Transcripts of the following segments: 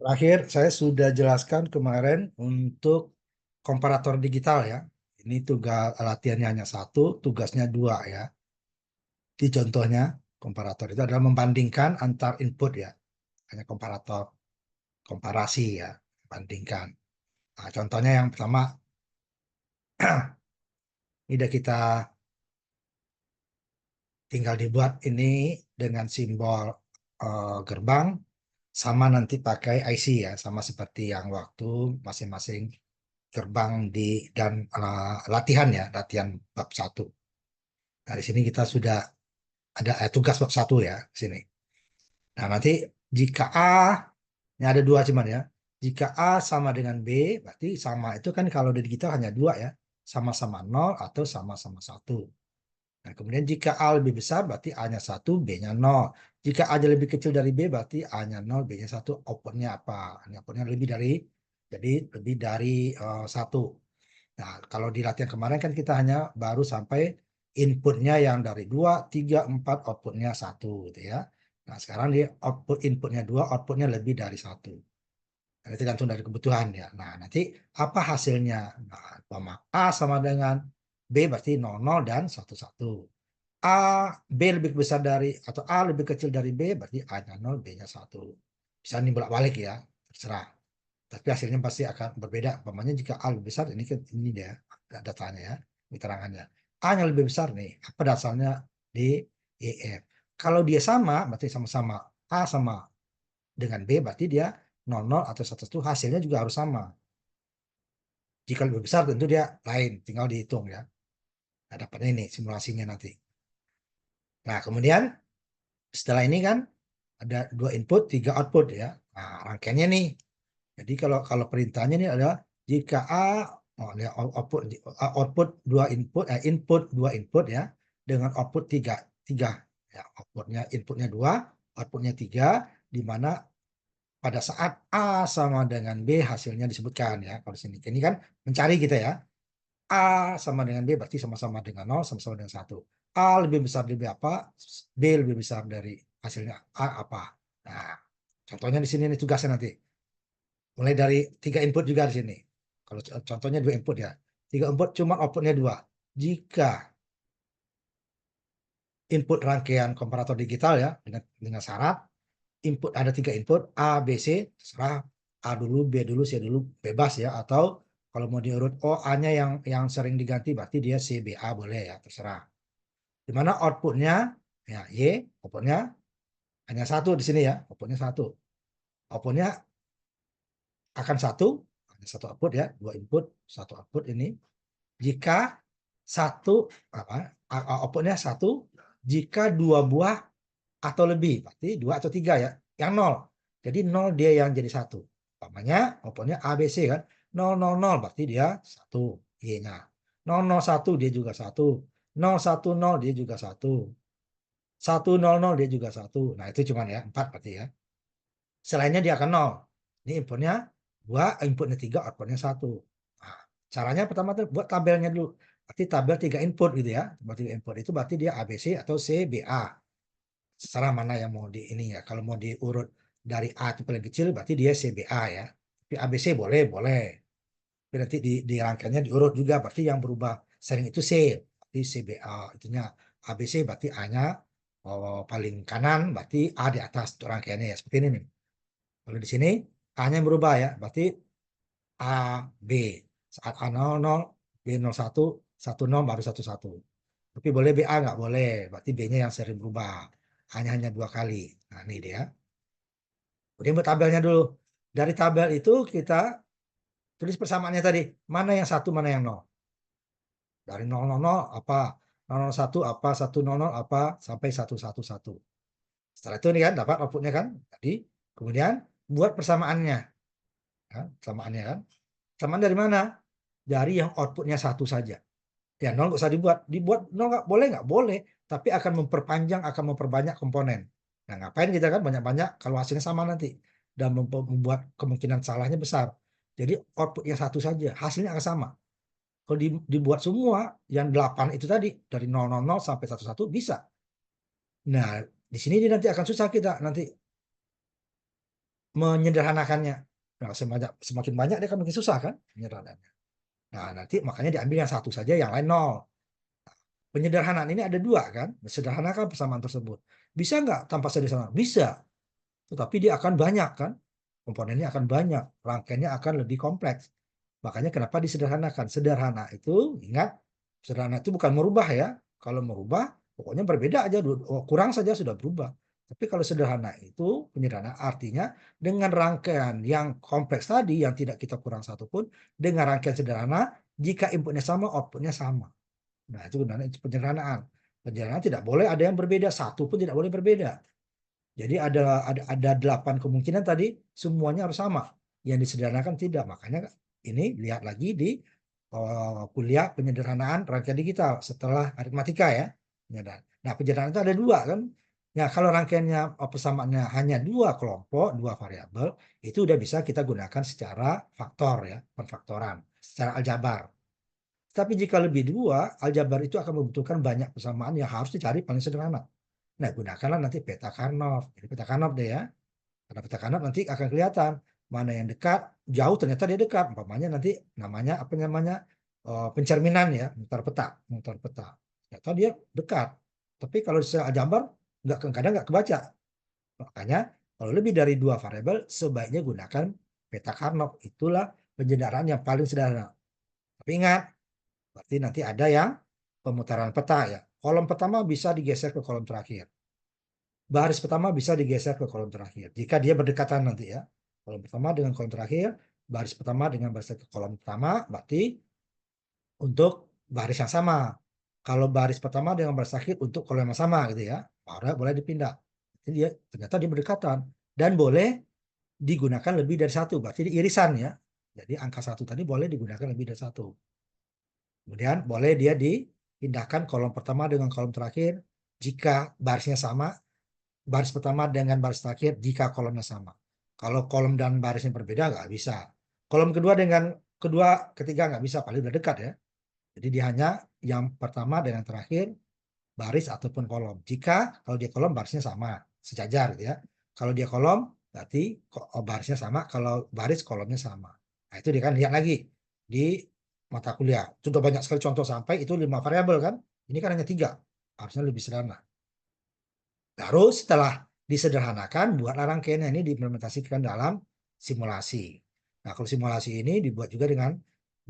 Terakhir, saya sudah jelaskan kemarin untuk komparator digital ya. Ini tugas latihannya hanya satu, tugasnya dua ya. Di contohnya, komparator itu adalah membandingkan antar input ya. Hanya komparator, komparasi ya, bandingkan. Nah, contohnya yang pertama, ini udah kita tinggal dibuat ini dengan simbol gerbang, sama nanti pakai IC ya, sama seperti yang waktu masing-masing gerbang dan latihan ya, latihan bab satu. Nah, di sini kita sudah ada tugas bab satu ya, sini. Nah, nanti jika A, ini ada dua cuman ya. Jika A sama dengan B, berarti sama itu kan kalau di digital hanya dua ya, sama-sama 0 atau sama-sama satu. Nah, kemudian jika A lebih besar, berarti A-nya 1, B-nya 0. Jika A-nya lebih kecil dari B, berarti A-nya 0, B-nya 1. Output-nya apa? Ini output-nya lebih dari, jadi lebih dari 1. Nah, kalau di latihan kemarin kan kita hanya baru sampai inputnya yang dari 2, 3, 4, outputnya 1 gitu ya. Nah, sekarang di output inputnya 2, outputnya lebih dari 1. Nah, itu tergantung dari kebutuhan ya. Nah, nanti apa hasilnya? Nah, umpama A sama dengan B berarti 00 dan 11. A, B lebih besar dari atau A lebih kecil dari B berarti A-nya 0, B-nya 1. Bisa nih bolak-balik ya, terserah. Tapi hasilnya pasti akan berbeda. Umpamanya jika A lebih besar, ini kan ini dia datanya ya, keterangannya. A-nya lebih besar nih, apa dasarnya di EF. Kalau dia sama, berarti sama-sama A sama dengan B, berarti dia 00 atau 1 hasilnya juga harus sama. Jika lebih besar tentu dia lain, tinggal dihitung ya. Nah, dapatnya ini simulasinya nanti. Nah, kemudian setelah ini kan ada 2 input, 3 output ya. Nah, rangkaiannya nih. Jadi kalau kalau perintahnya ini adalah jika A output output 2 input input 2 input ya dengan output 3 ya, outputnya inputnya 2, outputnya 3, di mana pada saat A sama dengan B hasilnya disebutkan ya. Kalau di sini ini kan mencari kita ya. A sama dengan B berarti sama-sama dengan 0, sama-sama dengan 1. A lebih besar dari B apa? B lebih besar dari hasilnya A apa? Nah, contohnya di sini nih tugasnya nanti. Mulai dari 3 input juga di sini. Kalau contohnya 2 input ya. 3 input cuma outputnya 2. Jika input rangkaian komparator digital ya dengan syarat input ada 3 input A, B, C, terserah A dulu, B dulu, C dulu, bebas ya. Atau kalau mau diurut A-nya yang sering diganti berarti dia C, B, A boleh ya, terserah. Di mana outputnya ya Y, outputnya hanya satu di sini ya, outputnya satu. Outputnya akan satu, hanya satu output ya, 2 input, satu output ini. Jika satu apa outputnya satu, jika 2 buah atau lebih, berarti 2 atau 3 ya, yang 0. Jadi 0 dia yang jadi satu. Umpamanya outputnya ABC kan, 000 berarti dia satu Y-nya. 001 dia juga satu, 010 dia juga satu, 100 dia juga satu. Nah, itu cuman ya 4 berarti ya. Selainnya dia akan 0. Ini inputnya 2, inputnya 3, outputnya 1. Nah, caranya pertama tuh buat tabelnya dulu. Berarti tabel 3 input gitu ya. Berarti input itu berarti dia ABC atau CBA. Secara mana yang mau di ini ya. Kalau mau diurut dari A itu paling kecil berarti dia CBA ya. Tapi ABC boleh, boleh. Tapi nanti di rangkaiannya diurut juga berarti yang berubah sering itu C. Berarti CBA itunya ABC berarti A-nya paling kanan berarti A di atas untuk rangkaiannya ya. Seperti ini nih. Kalau di sini A-nya berubah ya, berarti A, B. Saat A00, B01, 10 baru 11. Tapi boleh BA nggak boleh, berarti B-nya yang sering berubah. Hanya 2 kali. Nah, ini dia. Kemudian buat tabelnya dulu. Dari tabel itu kita tulis persamaannya tadi. Mana yang satu, mana yang 0. Dari 000 apa, 001 apa, 100 apa, sampai 111. Setelah itu nih kan, dapat outputnya kan. Jadi, kemudian buat persamaannya. Ya, persamaannya kan. Persamaan dari mana? Dari yang outputnya satu saja. Ya, 0 nggak usah dibuat. Dibuat 0 nggak boleh, nggak boleh. Tapi akan memperpanjang, akan memperbanyak komponen. Nah, ngapain kita kan banyak-banyak kalau hasilnya sama nanti. Dan membuat kemungkinan salahnya besar. Jadi output yang satu saja, hasilnya akan sama. Kalau dibuat semua, yang 8 itu tadi, dari 000 sampai 11 bisa. Nah, di sini nanti akan susah kita nanti menyederhanakannya. Nah, semakin banyak dia kan makin susah kan penyederhanaannya. Nah, nanti makanya diambil yang satu saja, yang lain nol. Penyederhanaan ini ada dua kan, sederhanakan persamaan tersebut. Bisa nggak tanpa sederhana? Bisa, tetapi dia akan banyak kan, komponennya akan banyak, rangkaiannya akan lebih kompleks. Makanya kenapa disederhanakan? Sederhana itu, ingat, sederhana itu bukan merubah ya. Kalau merubah, pokoknya berbeda aja, kurang saja sudah berubah. Tapi kalau sederhana itu, penyederhana artinya dengan rangkaian yang kompleks tadi, yang tidak kita kurang satu pun, dengan rangkaian sederhana, jika inputnya sama, outputnya sama. Nah, itu gunanya penyederhanaan. Penyederhanaan tidak boleh ada yang berbeda, satu pun tidak boleh berbeda. Jadi ada 8 kemungkinan tadi, semuanya harus sama. Yang disederhanakan tidak. Makanya ini lihat lagi di kuliah penyederhanaan rangkaian digital setelah aritmatika ya. Nah, penyederhanaan itu ada dua kan. Nah, kalau rangkaiannya persamaannya hanya dua kelompok, dua variabel, itu udah bisa kita gunakan secara faktor ya, penfaktoran, secara aljabar. Tapi jika lebih dua, aljabar itu akan membutuhkan banyak persamaan yang harus dicari paling sederhana. Nah, gunakanlah nanti peta Karnoff. Jadi peta Karnoff deh ya. Karena peta Karnoff nanti akan kelihatan mana yang dekat, jauh ternyata dia dekat. Umpamanya nanti namanya apa namanya pencerminan ya, mutar peta, mutar peta. Ternyata dia dekat. Tapi kalau secara aljabar nggak kadang nggak kebaca. Makanya kalau lebih dari dua variabel sebaiknya gunakan peta Karnoff. Itulah penyederhanaan yang paling sederhana. Tapi ingat, berarti nanti ada yang pemutaran peta ya. Kolom pertama bisa digeser ke kolom terakhir. Baris pertama bisa digeser ke kolom terakhir. Jika dia berdekatan nanti ya. Kolom pertama dengan kolom terakhir, baris pertama dengan baris ke kolom pertama, berarti untuk baris yang sama. Kalau baris pertama dengan baris terakhir untuk kolom yang sama gitu ya, baru boleh dipindah. Jadi dia ternyata dia berdekatan dan boleh digunakan lebih dari satu, berarti di irisan ya. Jadi angka satu tadi boleh digunakan lebih dari satu. Kemudian boleh dia dipindahkan kolom pertama dengan kolom terakhir jika barisnya sama, baris pertama dengan baris terakhir jika kolomnya sama. Kalau kolom dan barisnya berbeda nggak bisa. Kolom kedua dengan ketiga nggak bisa, paling udah dekat ya. Jadi dia hanya yang pertama dengan terakhir baris ataupun kolom. Jika kalau dia kolom barisnya sama, sejajar gitu ya. Kalau dia kolom berarti barisnya sama, kalau baris kolomnya sama. Nah, itu dia kan lihat lagi di mata kuliah. Sudah banyak sekali contoh sampai itu 5 variabel kan. Ini kan hanya 3. Harusnya lebih sederhana. Baru setelah disederhanakan, buatlah rangkaiannya ini diimplementasikan dalam simulasi. Nah, kalau simulasi ini dibuat juga dengan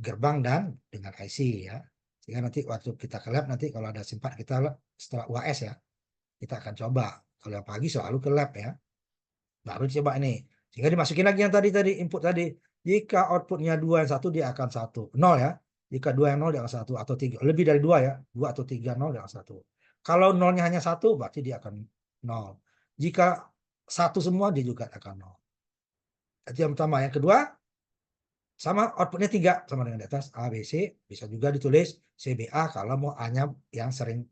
gerbang dan dengan IC ya. Sehingga nanti waktu kita ke lab, nanti kalau ada sempat kita setelah UAS ya, kita akan coba. Kalau yang pagi selalu ke lab ya. Baru coba ini. Sehingga dimasukin lagi yang tadi input tadi. Jika outputnya 2 yang 1 dia akan 1. 0 ya. Jika 2 yang 0 dia akan 1 atau 3. Lebih dari 2 ya. 2 atau 3 0 dia akan 1. Kalau nolnya hanya 1 berarti dia akan 0. Jika 1 semua dia juga akan 0. Itu yang pertama. Yang kedua sama outputnya 3 sama dengan di atas A, B, C. Bisa juga ditulis CBA kalau mau A-nya yang sering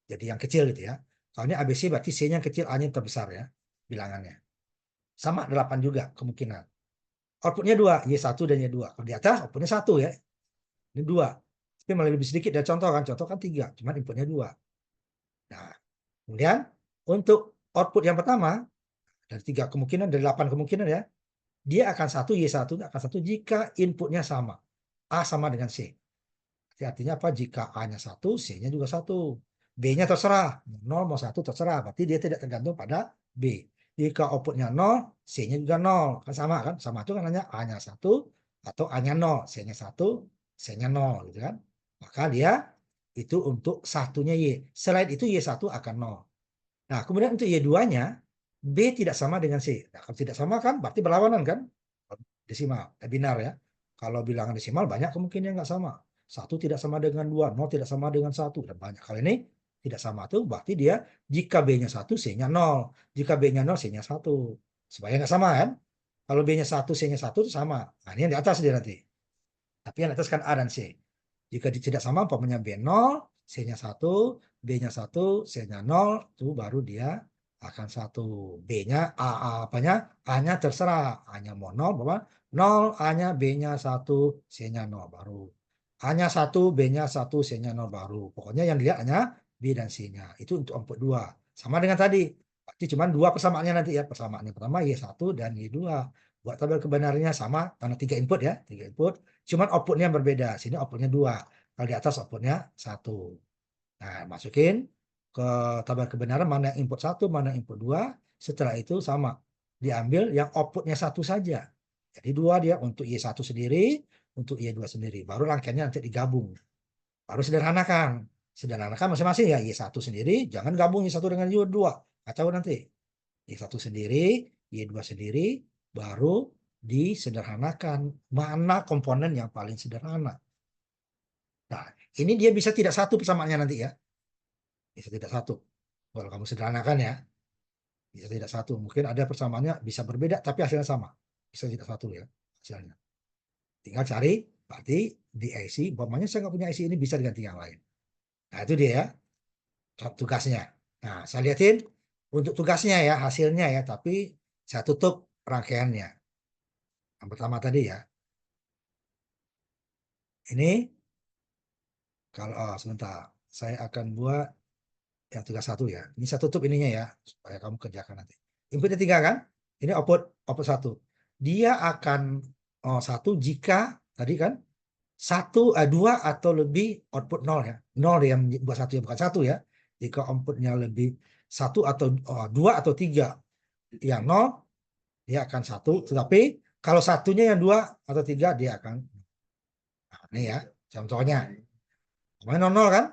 jadi yang kecil gitu ya. Kalau ini ABC berarti C-nya kecil, A-nya terbesar ya bilangannya. Sama 8 juga kemungkinan. Outputnya 2, Y1 dan Y2. Kalau di atas outputnya 1 ya. Ini 2. Tapi malah lebih sedikit dari contoh kan. Contoh kan 3, cuma inputnya 2. Nah, kemudian untuk output yang pertama, dari 3 kemungkinan, dari 8 kemungkinan ya, dia akan 1, Y1 akan 1 jika inputnya sama. A sama dengan C. Artinya apa? Jika A-nya 1, C-nya juga 1. B-nya terserah. 0 mau 1 terserah. Berarti dia tidak tergantung pada B. Jika outputnya 0, C-nya juga 0. Kan sama kan? Sama itu kan hanya A-nya 1 atau A-nya 0. C-nya 1, C-nya 0. Gitu kan? Maka dia itu untuk satunya Y. Selain itu Y1 akan 0. Nah, kemudian untuk Y2-nya, B tidak sama dengan C. Nah, kalau tidak sama kan berarti berlawanan kan? Desimal, binar ya. Kalau bilangan desimal banyak kemungkinan nggak sama. 1 tidak sama dengan 2, 0 tidak sama dengan 1. Dan banyak. Kali ini tidak sama tuh berarti dia jika B-nya 1, C-nya 0. Jika B-nya 0, C-nya 1. Supaya nggak sama kan? Kalau B-nya 1, C-nya 1 itu sama. Nah, ini yang di atas dia nanti. Tapi yang di atas kan A dan C. Jika tidak sama, umpamanya B 0, C-nya 1, B-nya 1, C-nya 0, itu baru dia akan 1. B-nya, apanya? A-nya terserah. A-nya mau 0, berapa? 0, A-nya, B-nya 1, C-nya 0, baru. A-nya 1, B-nya 1, C-nya 0, baru. Pokoknya yang dilihat hanya B dan C-nya. Itu untuk output 2. Sama dengan tadi. Berarti cuma dua persamaannya nanti ya. Persamaannya pertama Y1 dan Y2. Buat tabel kebenarannya sama, karena 3 input ya. 3 input. Cuman outputnya berbeda. Sini outputnya 2. Kalau di atas outputnya 1. Nah, masukin ke tabel kebenaran mana yang input 1, mana yang input 2. Setelah itu sama. Diambil yang outputnya 1 saja. Jadi 2 dia untuk Y1 sendiri, untuk Y2 sendiri. Baru rangkaiannya nanti digabung. Baru sederhanakan. Sederhanakan masing-masing ya. Y1 sendiri, jangan gabung Y1 dengan Y2. Kacau nanti. Y1 sendiri, Y2 sendiri, baru disederhanakan. Mana komponen yang paling sederhana. Nah, ini dia bisa tidak satu persamaannya nanti ya. Bisa tidak satu. Kalau kamu sederhanakan ya, bisa tidak satu. Mungkin ada persamaannya bisa berbeda, tapi hasilnya sama. Bisa tidak satu ya hasilnya. Tinggal cari, berarti di IC, umpamanya saya nggak punya IC ini bisa diganti yang lain. Nah, itu dia ya, tugasnya. Nah, saya lihatin untuk tugasnya ya, hasilnya ya, tapi saya tutup rangkaiannya. Yang pertama tadi ya. Ini, kalau sebentar, saya akan buat yang tugas 1 ya. Ini saya tutup ininya ya, supaya kamu kerjakan nanti. Inputnya 3 kan? Ini output 1. Dia akan 1 jika tadi kan 2 atau lebih output 0 ya. 0 yang buat 1 ya, bukan 1 ya. Jika outputnya lebih 1 atau 2 atau 3 yang 0, dia akan 1. Tetapi kalau satunya yang 2 atau 3 dia akan, nah, ini ya contohnya. Kemarin 00 kan?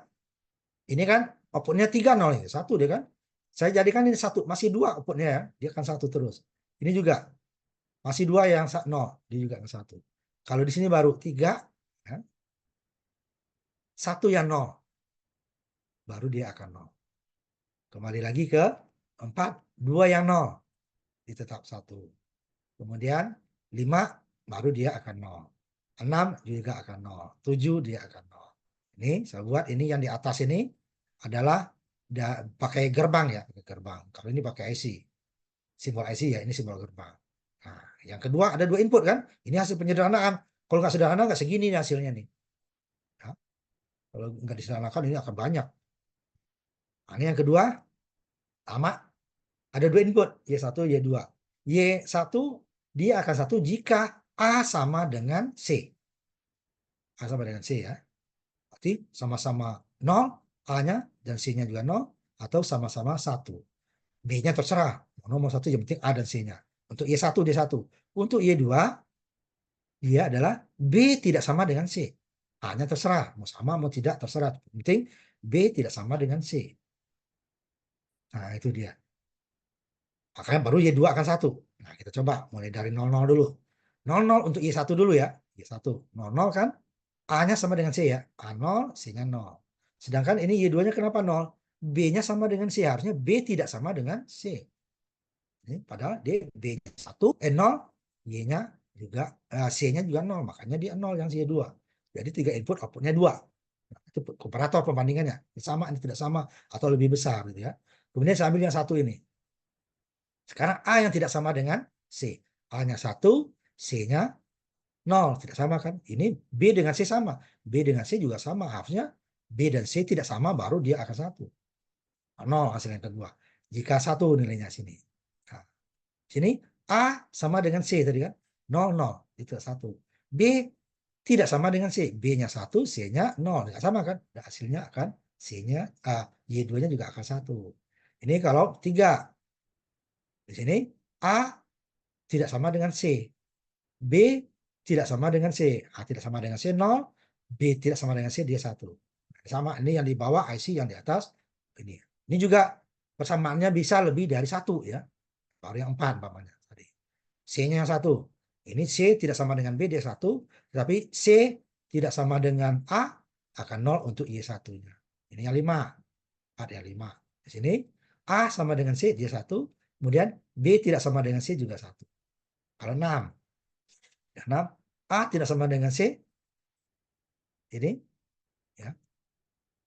Ini kan outputnya 3 0 ini. 1 dia kan. Saya jadikan ini 1, masih 2 outputnya ya. Dia akan 1 terus. Ini juga masih 2 yang 0, dia juga akan 1. Kalau di sini baru 3 ya. 1 yang 0. Baru dia akan 0. Kembali lagi ke 4, 2 yang 0. Dia tetap 1. Kemudian 5 baru dia akan 0. 6 juga akan 0. 7 dia akan 0. Ini saya buat ini yang di atas ini adalah pakai gerbang ya, pakai gerbang. Kalau ini pakai IC. Simbol IC ya, ini simbol gerbang. Nah, yang kedua ada 2 input kan? Ini hasil penyederhanaan. Kalau nggak sederhana nggak segini nih hasilnya nih. Nah, kalau nggak disederhanakan ini akan banyak. Nah, ini yang kedua sama, ada 2 input, Y1, Y2. Y1 dia akan 1 jika A sama dengan C. A sama dengan C ya. Berarti sama-sama 0, A-nya dan C-nya juga 0, atau sama-sama 1. B-nya terserah. Nomor 1 yang penting A dan C-nya. Untuk Y1 dia 1. Untuk Y2 dia adalah B tidak sama dengan C. A-nya terserah. Mau sama mau tidak terserah. Yang penting B tidak sama dengan C. Nah, itu dia. Makanya baru Y2 akan 1. Nah, kita coba mulai dari 00 dulu. 00 untuk Y1 dulu ya. Y1. 00 kan A-nya sama dengan C ya. A0, C-nya 0. Sedangkan ini Y2-nya kenapa 0? B-nya sama dengan C. Harusnya B tidak sama dengan C. Padahal dia B-nya 1, 0, Y-nya juga, C-nya juga 0. Makanya dia 0 yang Y2. Jadi 3 input, outputnya 2. Nah, itu komparator perbandingannya. Sama, ini tidak sama, atau lebih besar. Gitu ya. Kemudian saya ambil yang 1 ini. Sekarang A yang tidak sama dengan C. A-nya 1, C-nya 0. Tidak sama kan? Ini B dengan C sama. B dengan C juga sama. Harusnya B dan C tidak sama, baru dia akan 1. 0 hasil yang kedua. Jika 1 nilainya sini. Nah, sini A sama dengan C tadi kan? 0, 0. Itu 1. B tidak sama dengan C. B-nya 1, C-nya 0. Tidak sama kan? Dan hasilnya akan C-nya, Y2-nya juga akan 1. Ini kalau 3. Di sini A tidak sama dengan C. B tidak sama dengan C. A tidak sama dengan C 0. B tidak sama dengan C, dia 1. Sama, ini yang di bawah IC, yang di atas ini. Ini juga persamaannya bisa lebih dari 1 ya. Baru yang 4 umpamanya tadi. C-nya yang 1. Ini C tidak sama dengan B, dia 1. Tetapi C tidak sama dengan A, akan 0 untuk Y1-nya. Ini yang 5. Ada yang 5. Di sini A sama dengan C, dia 1. Kemudian B tidak sama dengan C juga 1. Kalau 6. 6. A tidak sama dengan C. Ini ya.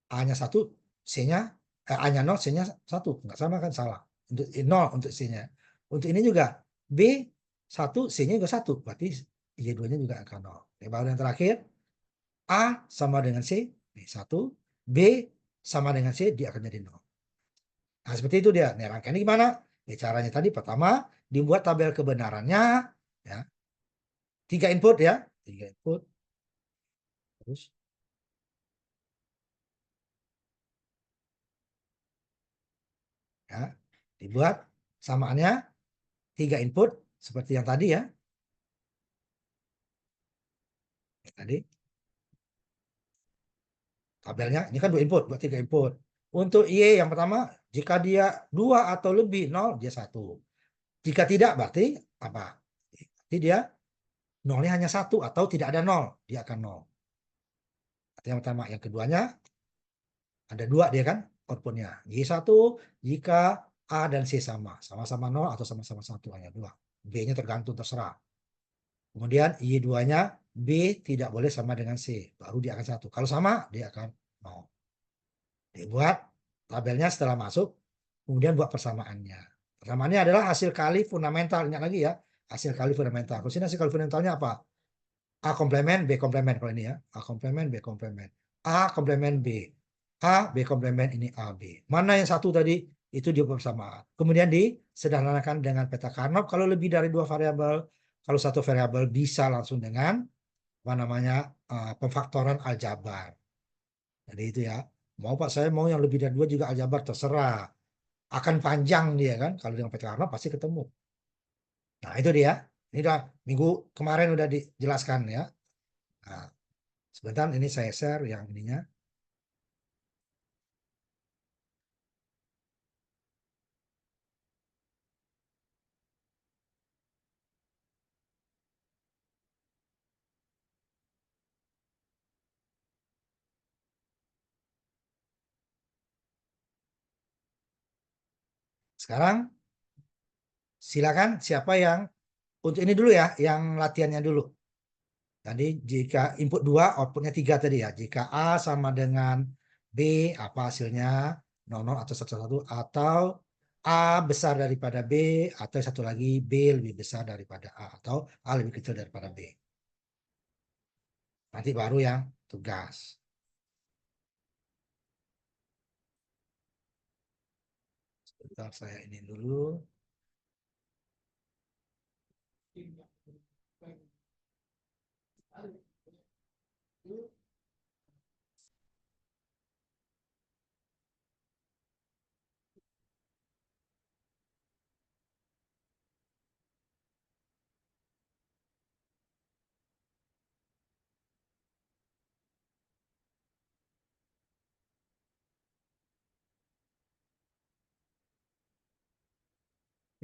A-nya 1, C-nya A-nya 0, C-nya 1. Enggak sama kan? Salah. Untuk 0 untuk C-nya. Untuk ini juga B 1, C-nya juga 1. Berarti Y2-nya juga akan 0. Ini baru yang terakhir. A sama dengan C, 1. B sama dengan C, dia akan jadi 0. Nah, seperti itu dia. Nih, rangkaiannya gimana? Ya, caranya tadi pertama dibuat tabel kebenarannya, ya. 3 input ya, 3 input. Terus ya, dibuat samaannya 3 input seperti yang tadi ya. Tadi tabelnya ini kan 2 input, buat 3 input. Untuk Y yang pertama, jika dia 2 atau lebih 0, dia 1. Jika tidak, berarti apa? Berarti dia nolnya hanya 1 atau tidak ada 0, dia akan 0. Yang pertama. Yang keduanya, ada 2 dia kan outputnya. Y1 jika A dan C sama-sama 0 atau sama-sama 1, hanya 2. B-nya tergantung, terserah. Kemudian Y2-nya B tidak boleh sama dengan C, baru dia akan 1. Kalau sama, dia akan 0. Dibuat tabelnya setelah masuk, kemudian buat persamaannya. Persamaannya adalah hasil kali fundamental. Ingat lagi ya, hasil kali fundamental. Kalau sini hasil kali fundamentalnya apa? A komplemen, B komplemen kalau ini ya. A komplemen, B komplemen. A komplemen B. A, B komplemen, ini A, B. Mana yang satu tadi? Itu dia persamaan. Kemudian disederhanakan dengan peta Carnot. Kalau lebih dari 2 variabel, kalau satu variabel bisa langsung dengan apa namanya pemfaktoran aljabar. Jadi itu ya. Mau Pak, saya mau yang lebih dari 2 juga aljabar, terserah. Akan panjang dia kan. Kalau dengan peta Carnot pasti ketemu. Nah itu dia. Ini udah minggu kemarin udah dijelaskan ya. Nah, sebentar ini saya share yang ininya. Sekarang silakan siapa yang untuk ini dulu ya, yang latihannya dulu. Tadi jika input 2, outputnya 3 tadi ya. Jika A sama dengan B, apa hasilnya? 00 atau 11 atau A besar daripada B, atau satu lagi B lebih besar daripada A, atau A lebih kecil daripada B. Nanti baru yang tugas. Sebentar saya ini dulu.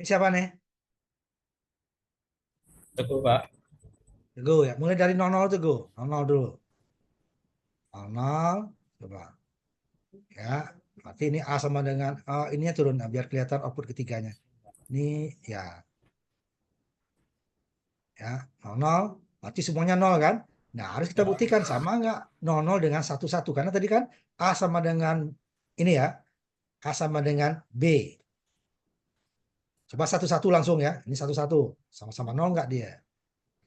Ini siapa nih? Teguh, Pak. Teguh ya. Mulai dari 00 Teguh. 00 dulu. 00, coba. Ya, berarti ini A sama dengan ininya turun, nah, biar kelihatan output ketiganya. Ini ya 00, berarti semuanya 0 kan? Nah, harus kita Ya, Pak. buktikan sama nggak 00 dengan 11, karena tadi kan A sama dengan ini ya, A sama dengan B. Coba 11 langsung ya, ini 11, sama-sama 0 nggak dia?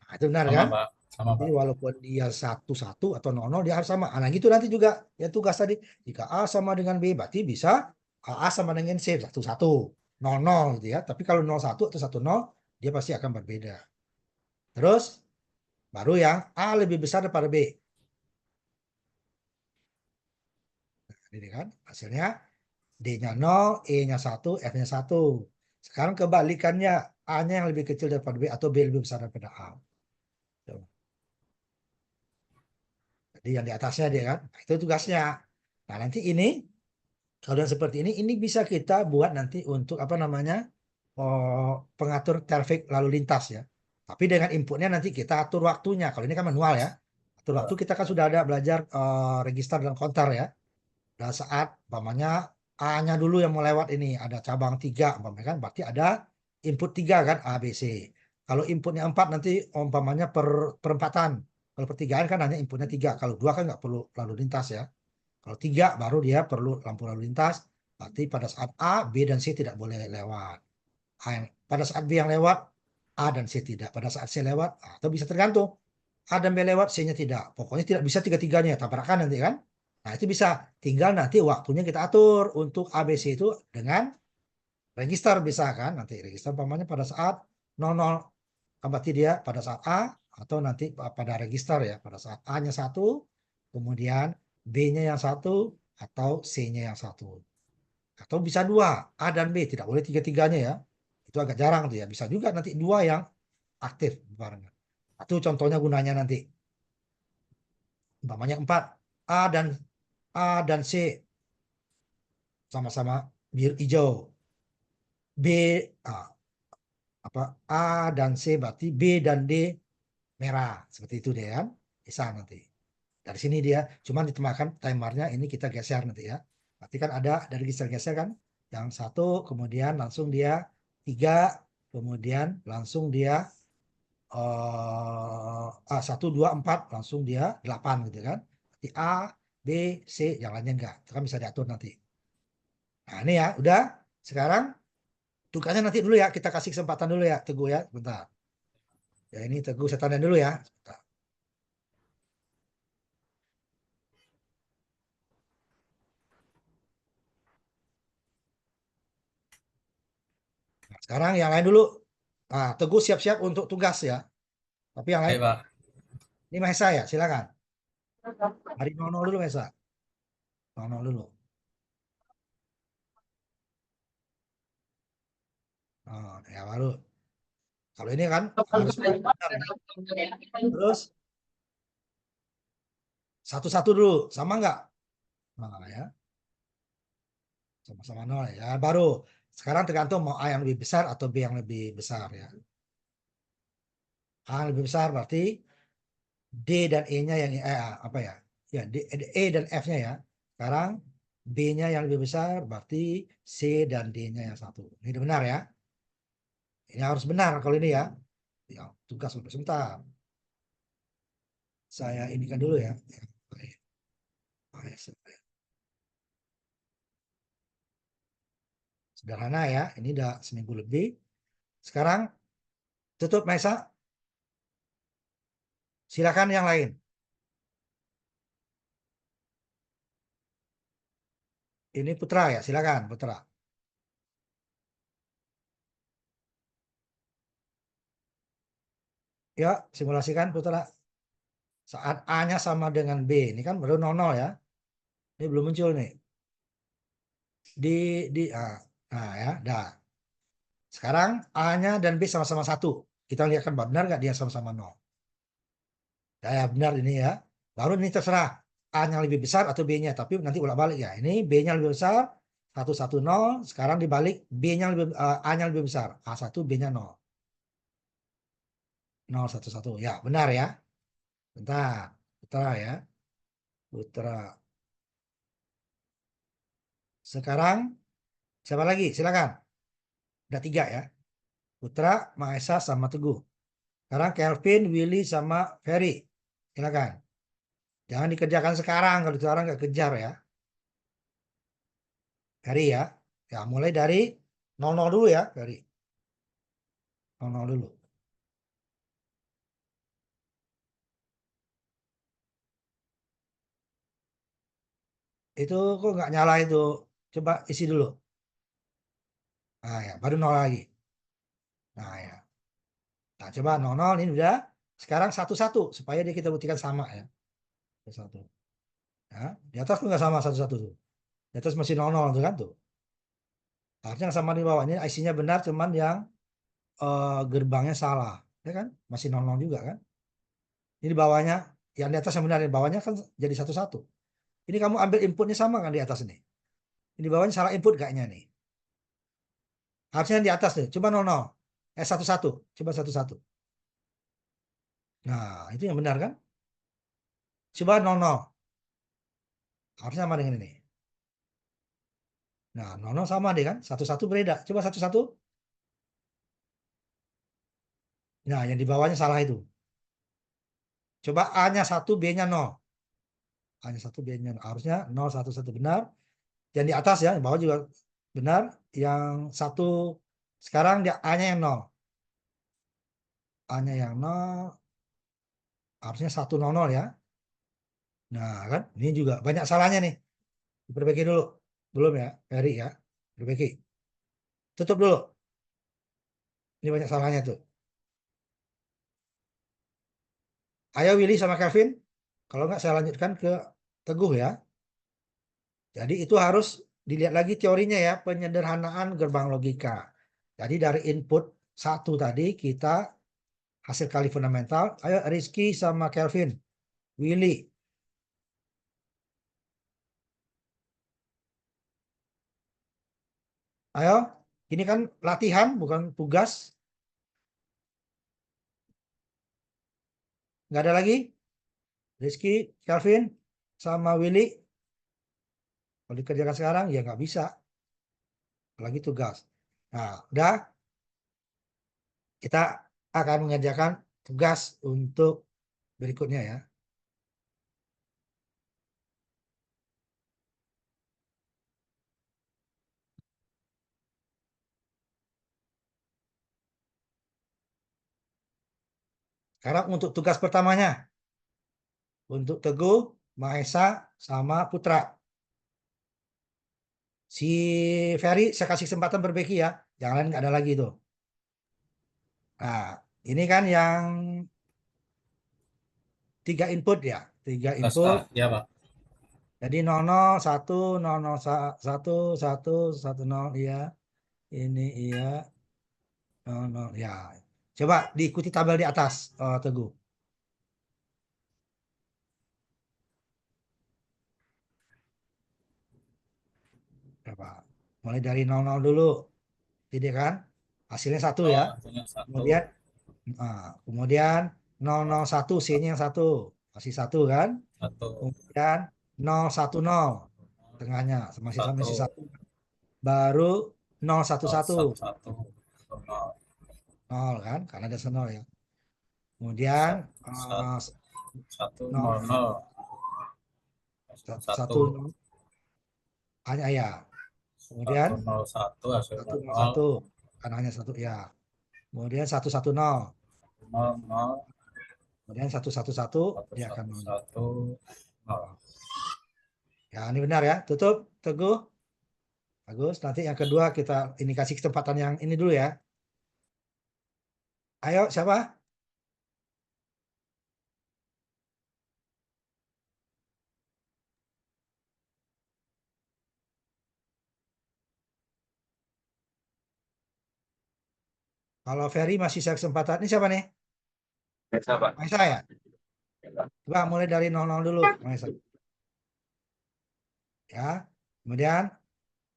Nah, itu benar Sama, kan? Pak. Sama, Jadi Pak. walaupun dia 11 atau 00, dia harus sama. Nah, gitu nanti juga ya tugas tadi. Jika A sama dengan B, berarti bisa A sama dengan C 11, 00 gitu ya. Tapi kalau 01 atau 10, dia pasti akan berbeda. Terus baru yang A lebih besar daripada B. Nah, ini kan hasilnya D-nya 0, E-nya 1, F-nya 1. Sekarang kebalikannya, A-nya yang lebih kecil daripada B atau B lebih besar daripada A. Tuh. Jadi yang di atasnya dia kan. Nah, itu tugasnya. Nah, nanti ini kalau yang seperti ini bisa kita buat nanti untuk apa namanya pengatur traffic lalu lintas ya. Tapi dengan inputnya nanti kita atur waktunya. Kalau ini kan manual ya. Atur waktu kita kan sudah ada belajar register dan counter ya. Dan saat umpamanya A-nya dulu yang mau lewat ini ada cabang 3 umpamanya kan, berarti ada input 3 kan A, B, C. Kalau inputnya 4 nanti umpamanya perempatan. Kalau pertigaan kan hanya inputnya 3. Kalau 2 kan nggak perlu lalu lintas ya. Kalau 3 baru dia perlu lampu lalu lintas. Berarti pada saat A, B, dan C tidak boleh lewat. Pada saat B yang lewat, A dan C tidak. Pada saat C lewat, atau bisa tergantung. A dan B lewat, C-nya tidak. Pokoknya tidak bisa tiga-tiganya. Tabrakan nanti kan. Nah, itu bisa. Tinggal nanti waktunya kita atur untuk ABC itu dengan register bisa kan. Nanti register umpamanya pada saat 00, berarti dia pada saat A, atau nanti pada register ya, pada saat A-nya 1, kemudian B-nya yang 1, atau C-nya yang 1. Atau bisa 2, A dan B, tidak boleh tiga-tiganya ya. Itu agak jarang tuh ya. Bisa juga nanti 2 yang aktif barengan. Itu contohnya gunanya nanti. Umpamanya 4, A dan C sama-sama biru hijau. B A dan C berarti B dan D merah. Seperti itu deh kan. Bisa nanti. Dari sini dia cuman ditambahkan timernya ini kita geser nanti ya. Berarti kan ada dari geser-geser kan. Yang 1 kemudian langsung dia 3, kemudian langsung dia 1, 2, 4 langsung dia 8 gitu kan. Berarti A, B, C yang lainnya enggak. Itu kan bisa diatur nanti. Nah, ini ya, udah. Sekarang tugasnya nanti dulu ya, kita kasih kesempatan dulu ya, Teguh ya, bentar. Ya ini Teguh saya tanya dulu ya. Sebentar. Nah, sekarang yang lain dulu. Nah, Teguh siap-siap untuk tugas ya. Tapi yang lain, Baik, Pak. ini Mahesa ya, silakan. Hari 00 dulu Mahesa. 00 dulu. Oh, ya baru. Kalau ini kan harus benar ya. Terus satu-satu dulu, sama enggak? Nah, ya, sama-sama 0 ya. Baru. Sekarang tergantung mau A yang lebih besar atau B yang lebih besar ya. A yang lebih besar berarti D dan E-nya yang apa ya? Ya, E dan F-nya ya. Sekarang B-nya yang lebih besar berarti C dan D-nya yang 1. Ini benar ya. Ini harus benar kalau ini ya. Ya, tugas untuk sebentar. Saya inikan dulu ya. Sederhana ya. Ini udah seminggu lebih. Sekarang tutup Maisa. Silakan yang lain. Ini Putra ya. Silakan Putra. Ya, simulasikan Putra. Saat A-nya sama dengan B. Ini kan baru 00 ya. Ini belum muncul nih. Nah ya, dah. Sekarang A-nya dan B sama-sama 1. Kita lihat kan benar nggak dia sama-sama 0. Ya, benar ini ya. Baru ini terserah A-nya lebih besar atau B-nya. Tapi nanti ulang balik ya. Ini B-nya lebih besar. 110. Sekarang dibalik A-nya lebih besar. A1, B-nya 0. 011. Ya, benar ya. Bentar. Putra ya. Putra. Sekarang siapa lagi? Silakan. Ada 3 ya. Putra, Mahesa, sama Teguh. Sekarang Kelvin, Willy, sama Ferry. Silakan. Jangan dikerjakan sekarang. Kalau sekarang nggak kejar ya. Ferry ya. Ya, mulai dari 00 dulu ya, Ferry. 00 dulu. Itu kok nggak nyala itu. Coba isi dulu. Nah ya, baru 0 lagi. Nah ya. Nah, coba 00 ini udah. Sekarang 11 supaya dia kita buktikan sama ya. 11. Ya, di atas tuh nggak sama 11 tuh. Di atas masih 00 tuh kan tuh. Harusnya yang sama di bawah ini IC-nya benar cuman yang gerbangnya salah. Ya kan? Masih 00 juga kan? Ini di bawahnya yang di atas yang benar, di bawahnya kan jadi 11. Ini kamu ambil inputnya sama kan di atas ini. Ini di bawahnya salah input kayaknya nih. Harusnya yang di atas nih. Coba 00. 11. Coba 11. Nah, itu yang benar kan? Coba 00. Harusnya sama dengan ini. Nah, 00 sama deh kan? 11 beda. Coba 11. Nah, yang di bawahnya salah itu. Coba A-nya 1, B-nya 0. A-nya 1, B-nya 0. Harusnya 0, 1, 1 benar. Yang di atas ya, di bawah juga benar. Yang 1 sekarang dia A-nya yang 0. A-nya yang 0. Harusnya 100 ya. Nah, kan ini juga banyak salahnya nih. Diperbaiki dulu. Belum ya, Ferry ya. Perbaiki. Tutup dulu. Ini banyak salahnya tuh. Ayo Willy sama Kevin. Kalau nggak saya lanjutkan ke Teguh ya. Jadi itu harus dilihat lagi teorinya ya, penyederhanaan gerbang logika. Jadi dari input satu tadi kita hasil kali fundamental. Ayo Rizky sama Kelvin. Willy. Ayo. Ini kan latihan bukan tugas. Nggak ada lagi. Rizky, Kelvin, sama Willy. Kalau dikerjakan sekarang ya nggak bisa. Apalagi tugas. Nah, udah. Kita akan mengerjakan tugas untuk berikutnya ya. Sekarang untuk tugas pertamanya. Untuk Teguh, Mahesa, sama Putra. Si Ferry saya kasih kesempatan perbaiki ya. Yang lain nggak ada lagi tuh. Nah, ini kan yang 3 input ya. 3 input. Ya Pak. Jadi 00, 1, 00, 1, 1, 1, 0, iya. Ini iya. 00, ya. Coba diikuti tabel di atas, Teguh. Berapa? Mulai dari 00 dulu. Jadi kan hasilnya 1 ya. Artinya satu, Kemudian kemudian 001 C-nya yang 1. Masih 1 kan? satu, Kemudian 010 tengahnya masih masih satu, 1. Baru 011 satu, satu, nol, 0 kan? Karena ada 0 ya. Kemudian satu, satu, nol, 0 nol, satu, 1 hanya ya. Kemudian satu, nol, satu, hasilnya 101 nol, karena hanya 1 ya. Kemudian 110. nol, nol, Kemudian 111 satu, dia akan satu, 0. satu, nol. Ya, ini benar ya. Tutup, Teguh. Bagus. Nanti yang kedua kita ini kasih kesempatan yang ini dulu ya. Ayo, siapa? Kalau Ferry masih saya kesempatan. Ini siapa nih? Bisa Pak. Maisa ya? Coba mulai dari 00 dulu, Maisa. Ya. Kemudian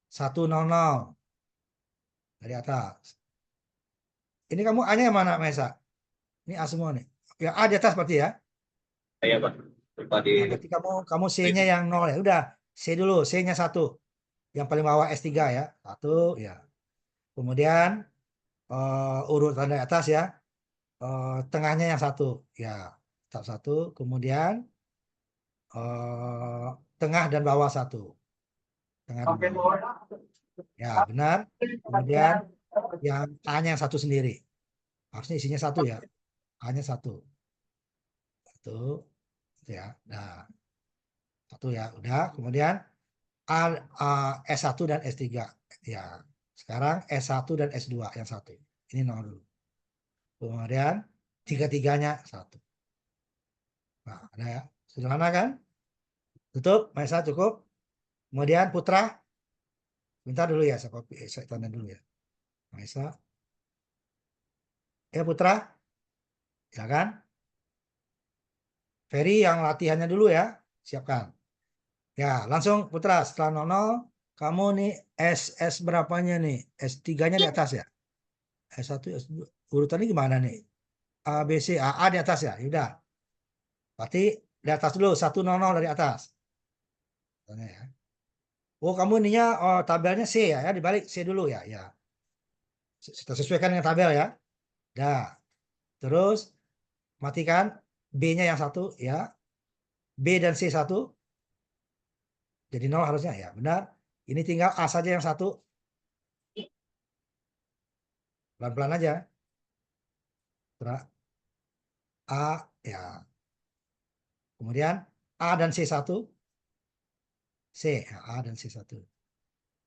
100 dari atas. Ini kamu A-nya yang mana, Maisa? Ini A semua nih. Yang A di atas berarti ya. Iya Pak. Lupa di Nah, berarti kamu C-nya yang 0 ya. Udah, C dulu, C-nya 1. Yang paling bawah S3 ya. 1 ya. Kemudian urutan dari atas ya. Tengahnya yang 1 ya. Tetap 1. Kemudian eh, tengah dan bawah 1. Tengah dan bawah. Ya, benar. Kemudian yang A-nya yang 1 sendiri. Harusnya isinya 1 ya. A-nya 1. 1 ya. Nah, 1 ya. Udah. Kemudian A, S1 dan S3. Ya. Sekarang S1 dan S2 yang 1. Ini 0 dulu. Kemudian tiga-tiganya 1. Nah, ada ya. Sederhana kan? Tutup. Maisa cukup. Kemudian Putra. Bentar dulu ya. Saya copy. Saya tanda dulu ya. Maisa. Ya Putra. Ya kan? Ferry yang latihannya dulu ya. Siapkan. Ya, langsung Putra. Setelah 00, kamu nih S berapanya nih? S3-nya di atas ya? S1, S2. Urutannya gimana nih? A, B, C, A di atas ya? Yaudah. Berarti di atas dulu. 100 dari atas. Contohnya ya. Oh, kamu ininya tabelnya C ya? Ya, dibalik C dulu ya? Ya. Kita sesuaikan dengan tabel ya. Dah. Terus matikan B-nya yang 1 ya. B dan C 1. Jadi 0 harusnya ya. Benar. Ini tinggal A saja yang 1. Pelan-pelan aja. A ya. Kemudian A dan C1. C, A dan C1.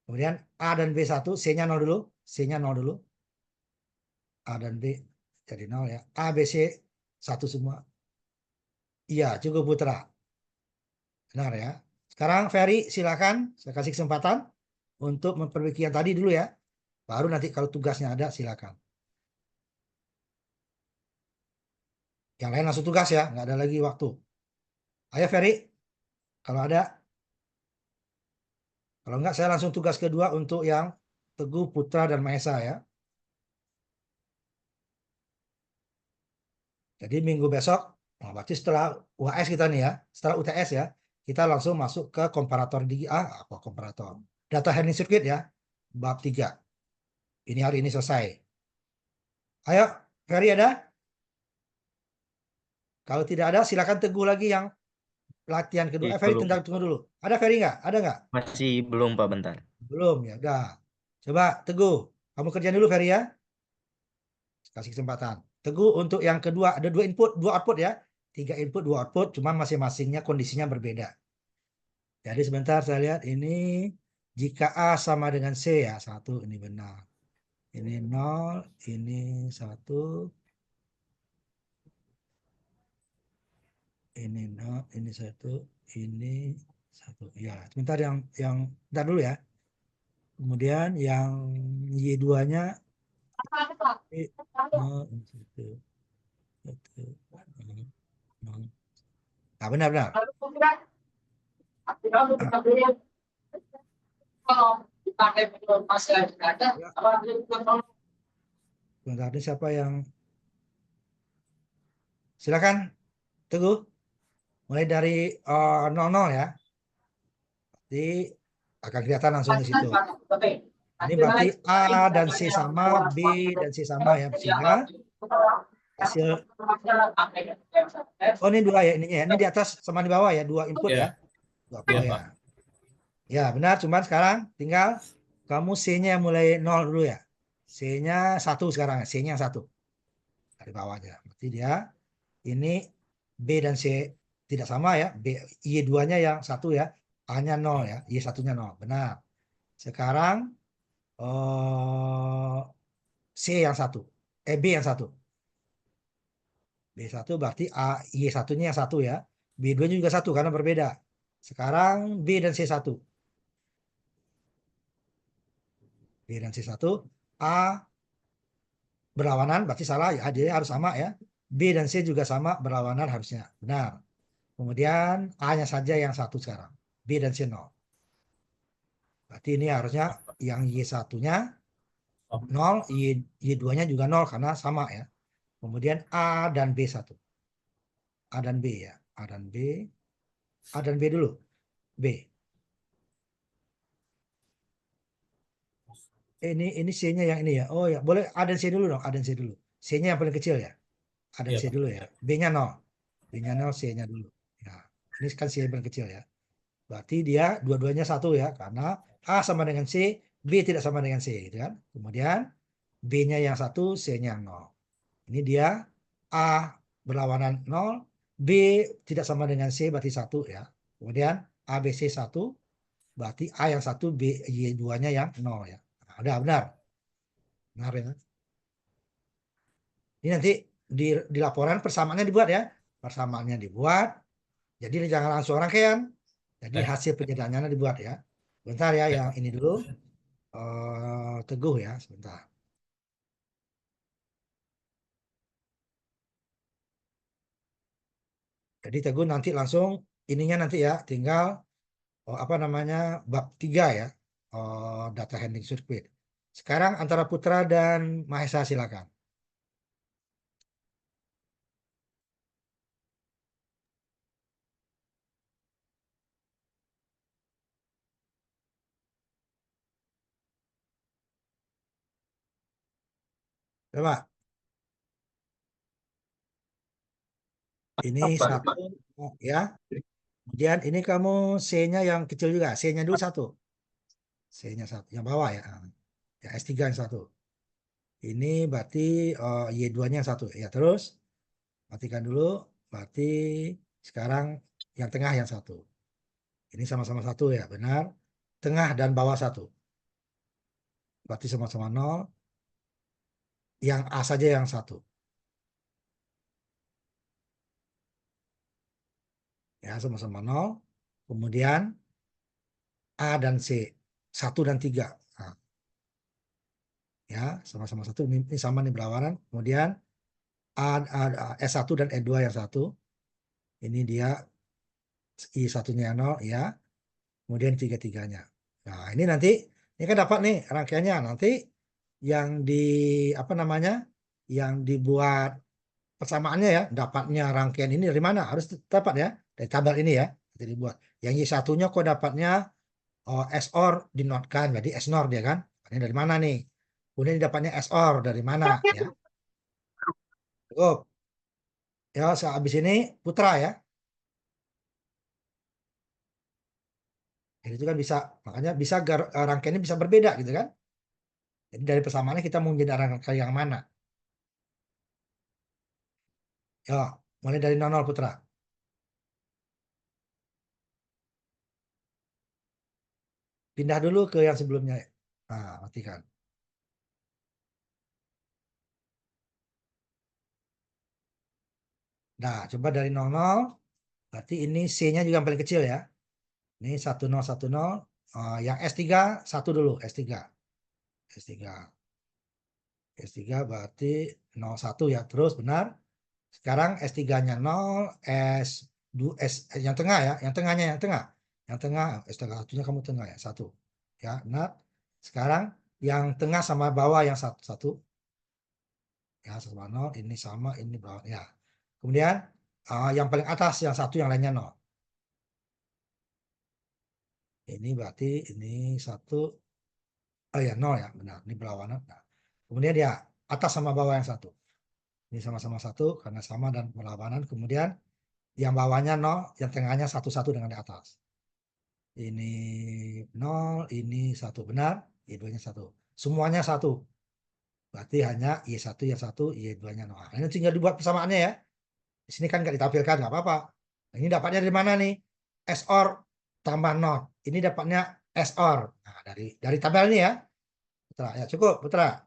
Kemudian A dan B1, C-nya 0 dulu. C-nya 0 dulu. A dan B jadi 0 ya. A, B, C 1 semua. Iya, cukup Putra. Benar ya. Sekarang Ferry silakan, saya kasih kesempatan untuk memperbaiki yang tadi dulu ya. Baru nanti kalau tugasnya ada silakan. Yang lain langsung tugas ya, nggak ada lagi waktu. Ayo Ferry, kalau ada. Kalau enggak saya langsung tugas kedua untuk yang Teguh, Putra, dan Mahesa ya. Jadi minggu besok, nah berarti setelah UAS kita nih ya, setelah UTS ya, kita langsung masuk ke komparator apa komparator? Data handling circuit ya, bab 3. Ini hari ini selesai. Ayo, Ferry ada? Kalau tidak ada, silakan Teguh lagi yang latihan kedua. Ferry Belum. tunggu dulu. Ada Ferry nggak? Ada nggak? Masih belum, Pak, bentar. Belum ya, udah. Coba Teguh, kamu kerjain dulu Ferry ya. Kasih kesempatan. Teguh untuk yang kedua, ada 2 input, 2 output ya. 3 input, 2 output, cuma masing-masingnya kondisinya berbeda. Jadi sebentar saya lihat ini jika A sama dengan C ya, 1 ini benar. Ini 0, ini 1. Ini 0, ini 1, ini 1. Ya, sebentar yang bentar dulu ya. Kemudian yang Y2-nya ini 0, ini 1. 1, 0. Nah, benar-benar. Bentar, ini siapa yang silakan Teguh. Mulai dari 00 ya. Jadi akan kelihatan langsung di situ. Ini berarti A dan C sama, B dan C sama ya. Sehingga hasil, oh ini 2 ya ininya ya. Ini di atas sama di bawah ya, 2 input ya. 2 Iya, ya. Pak. Ya benar, cuman sekarang tinggal kamu C-nya mulai 0 dulu ya. C-nya 1 sekarang, C-nya 1. Dari bawahnya. Berarti dia ini B dan C tidak sama ya. Y2-nya yang 1 ya. A-nya 0 ya. Y1-nya 0. Benar. Sekarang C yang 1. B yang 1. B1 berarti Y1-nya yang 1 ya. B2-nya juga 1 karena berbeda. Sekarang B dan C1. B dan C1. A berlawanan berarti salah ya. Dia harus sama ya. B dan C juga sama berlawanan harusnya. Benar. Kemudian A-nya saja yang 1 sekarang. B dan C 0. Berarti ini harusnya yang Y1-nya 0, Y2-nya juga 0 karena sama ya. Kemudian A dan B1. A dan B ya. A dan B. A dan B dulu. B. Ini C-nya yang ini ya. Oh ya, boleh A dan C dulu dong. A dan C dulu. C-nya yang paling kecil ya. A dan Iya, C Pak. dulu ya. B-nya 0. B-nya 0, C-nya dulu. Ya. Ini kan C yang paling kecil ya. Berarti dia dua-duanya 1 ya. Karena A sama dengan C, B tidak sama dengan C. Gitu kan. Kemudian B-nya yang 1, C-nya yang 0. Ini dia A berlawanan 0, B tidak sama dengan C berarti 1 ya. Kemudian A, B, C 1, berarti A yang 1, B, Y2-nya yang 0 ya. Nah, udah benar. Benar ya. Ini nanti di laporan persamaannya dibuat ya. Persamaannya dibuat. Jadi jangan langsung rangkaian. Jadi hasil penjelasannya dibuat ya. Bentar ya, yang ini dulu. Teguh ya, sebentar. Jadi Teguh nanti langsung ininya nanti ya, tinggal apa namanya bab 3 ya, data handling circuit. Sekarang antara Putra dan Mahesa silakan. Coba. Ini Apa? 1 ya. Kemudian ini kamu C-nya yang kecil juga. C-nya dulu 1. C-nya 1 yang bawah ya. Ya S3 yang 1. Ini berarti Y2-nya yang 1. Ya terus matikan dulu. Berarti sekarang yang tengah yang 1. Ini sama-sama 1 ya, benar. Tengah dan bawah 1. Berarti sama-sama 0. Yang A saja yang 1. Ya, sama-sama 0. Kemudian A dan C, 1 dan 3. Nah, ya, sama-sama 1. Ini sama nih berlawanan. Kemudian S1 dan E2 yang 1. Ini dia I1-nya yang 0, ya. Kemudian 3-3-nya. Nah, ini nanti, ini kan dapat nih rangkaiannya. Nanti yang di, apa namanya, yang dibuat persamaannya ya, dapatnya rangkaian ini dari mana? Harus dapat ya, dari tabel ini ya. Jadi dibuat. Yang Y1-nya kok dapatnya S-OR dinotkan, jadi S-NOR dia kan. Ini dari mana nih? Kemudian dapatnya S-OR dari mana ya? Cukup. Ya, habis ini putra ya. Jadi itu kan bisa, makanya bisa rangkaiannya bisa berbeda gitu kan. Jadi dari persamaannya kita mau menjadi rangkaian yang mana? Ya, mulai dari 00 putra. Pindah dulu ke yang sebelumnya. Nah, matikan. Nah, coba dari 00, berarti ini C-nya juga yang paling kecil ya. Ini 1010. Yang S3, 1 dulu, S3. S3. S3 berarti 01 ya, terus benar. Sekarang S3-nya 0, S2, yang tengah ya, yang tengahnya yang tengah. Yang tengah, S1-nya kamu tengah ya, 1. Ya, benar. Sekarang yang tengah sama bawah yang 1. Ya, sama 0, ini sama, ini bawah. Ya. Kemudian yang paling atas, yang 1, yang lainnya 0. Ini berarti ini 1. Oh ya, 0 ya, benar. Ini berlawanan. Nah. Kemudian ya, atas sama bawah yang 1. Ini sama-sama 1, karena sama dan berlawanan. Kemudian yang bawahnya 0, yang tengahnya 1-1 dengan di atas. Ini 0, ini 1. Benar, Y2-nya 1. Semuanya 1. Berarti hanya Y1 yang 1, Y2-nya 0. Nah, ini tinggal dibuat persamaannya ya. Di sini kan nggak ditampilkan, nggak apa-apa. Nah, ini dapatnya dari mana nih? S-OR tambah 0. Ini dapatnya S-OR. Nah, dari tabel ini ya. Putra, ya cukup, Putra.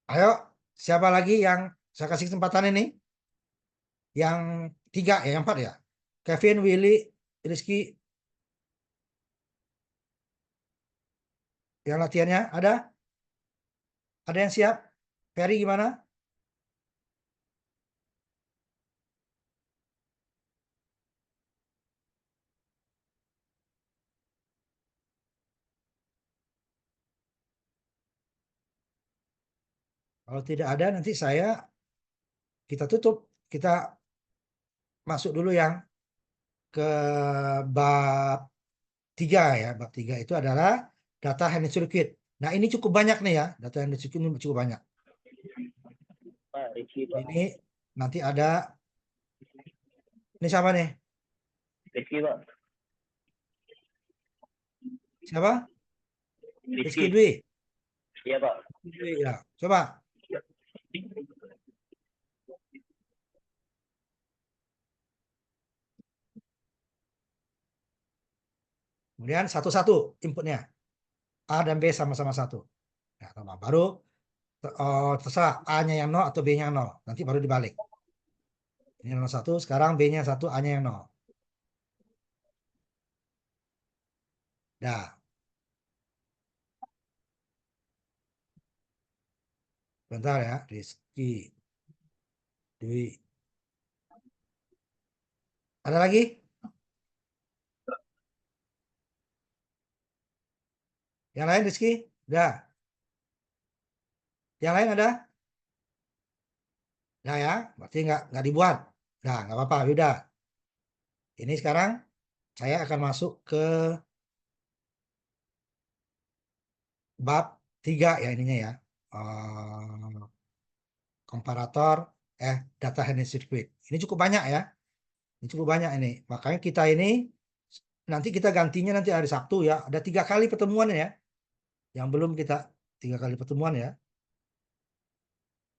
Ayo, siapa lagi yang saya kasih kesempatan ini? Yang 3 ya, yang 4 ya. Kevin, Willy, Rizky, yang latihannya ada? Ada yang siap? Ferry gimana? Kalau tidak ada, nanti kita tutup. Kita masuk dulu yang ke bab 3 ya. Bab 3 itu adalah data handling circuit. Nah, ini cukup banyak nih ya. Data handling circuit ini cukup banyak. Ini nanti ada, ini siapa nih? Siapa? Rizky Dwi. Iya, Pak. Dwi, ya. Coba. Kemudian satu-satu inputnya. A dan B sama-sama 1. Ya, baru terserah A-nya yang 0 atau B-nya 0. Nanti baru dibalik. Ini 01, sekarang B-nya 1, A-nya yang 0. Dah. Bentar ya, Rizky Dwi. Ada lagi? Yang lain Rizky? Udah. Yang lain ada? Nah ya, berarti nggak dibuat. Nah, nggak apa-apa, udah. Ini sekarang saya akan masuk ke bab 3 ya ininya ya. Komparator data handling circuit. Ini cukup banyak ya. Ini cukup banyak ini. Makanya kita ini nanti kita gantinya nanti hari Sabtu ya. Ada 3 kali pertemuan ya. Yang belum kita 3 kali pertemuan ya.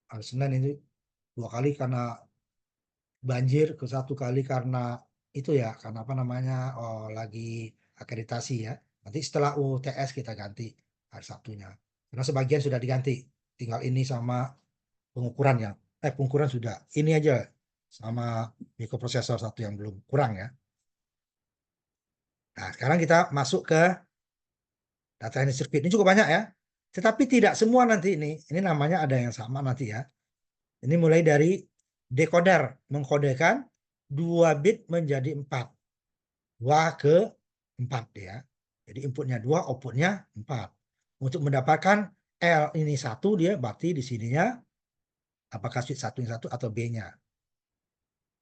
Hari Senin ini 2 kali karena banjir, ke 1 kali karena itu ya, karena apa namanya, lagi akreditasi ya. Nanti setelah UTS kita ganti hari Sabtunya. Karena sebagian sudah diganti, tinggal ini sama pengukuran ya. Pengukuran sudah. Ini aja sama mikroprosesor satu yang belum kurang ya. Nah, sekarang kita masuk ke data ini sirkuit. Ini cukup banyak ya. Tetapi tidak semua nanti ini. Ini namanya ada yang sama nanti ya. Ini mulai dari decoder mengkodekan 2 bit menjadi 4. 2 ke 4 ya. Jadi inputnya 2, outputnya 4. Untuk mendapatkan L ini 1 dia berarti di sininya apakah switch 1 atau B-nya.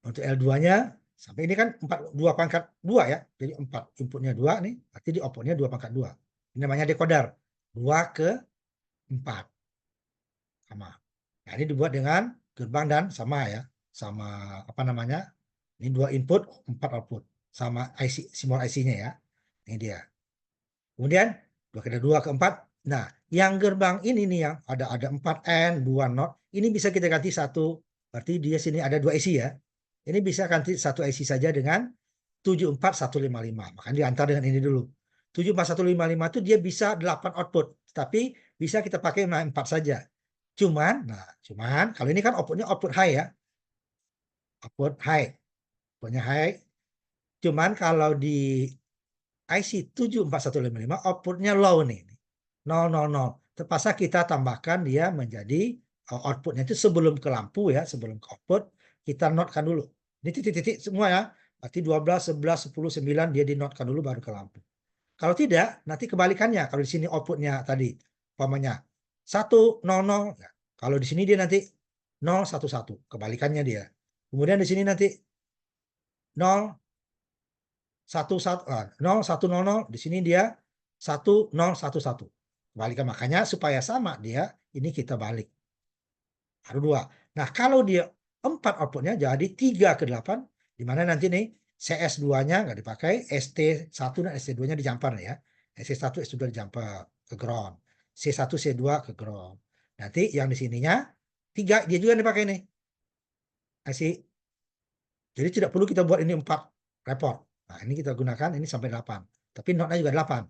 Untuk L2-nya sampai ini kan 2 pangkat 2 ya. Jadi 4 inputnya 2 nih, berarti di outputnya 2 pangkat 2. Ini namanya decoder. 2 ke 4. Sama. Nah, ini dibuat dengan gerbang dan sama ya. Sama apa namanya? Ini 2 input, 4 output. Sama IC, simbol IC-nya ya. Ini dia. Kemudian 2 ke 2 ke 4. Nah, yang gerbang ini nih yang ada 4N, 2 not. Ini bisa kita ganti 1. Berarti dia sini ada 2 IC ya. Ini bisa ganti 1 IC saja dengan 74155. Makanya diantar dengan ini dulu. 74155 itu dia bisa 8 output. Tapi bisa kita pakai 4 saja. Cuman kalau ini kan outputnya output high ya. Output high. Outputnya high. Cuman kalau di IC 74155 outputnya low nih. 000. Terpaksa kita tambahkan dia menjadi outputnya itu sebelum ke lampu ya, sebelum ke output kita notkan dulu. Ini titik-titik semua ya. Berarti 12, 11, 10, 9 dia dinotkan dulu baru ke lampu. Kalau tidak, nanti kebalikannya. Kalau di sini outputnya tadi, umpamanya 100. Ya. Kalau di sini dia nanti 011, kebalikannya dia. Kemudian di sini nanti 01100, di sini dia 1011. Kebalikan, makanya supaya sama dia, ini kita balik. Baru 2. Nah, kalau dia 4 outputnya jadi 3 ke 8, di mana nanti nih CS2-nya nggak dipakai, ST1 dan ST2-nya dijumper ya. ST1, ST2 dijumper ke ground. C1, C2 ke ground. Nanti yang di sininya 3 dia juga dipakai nih. IC. Jadi tidak perlu kita buat ini 4 report. Nah, ini kita gunakan ini sampai 8. Tapi notnya juga 8.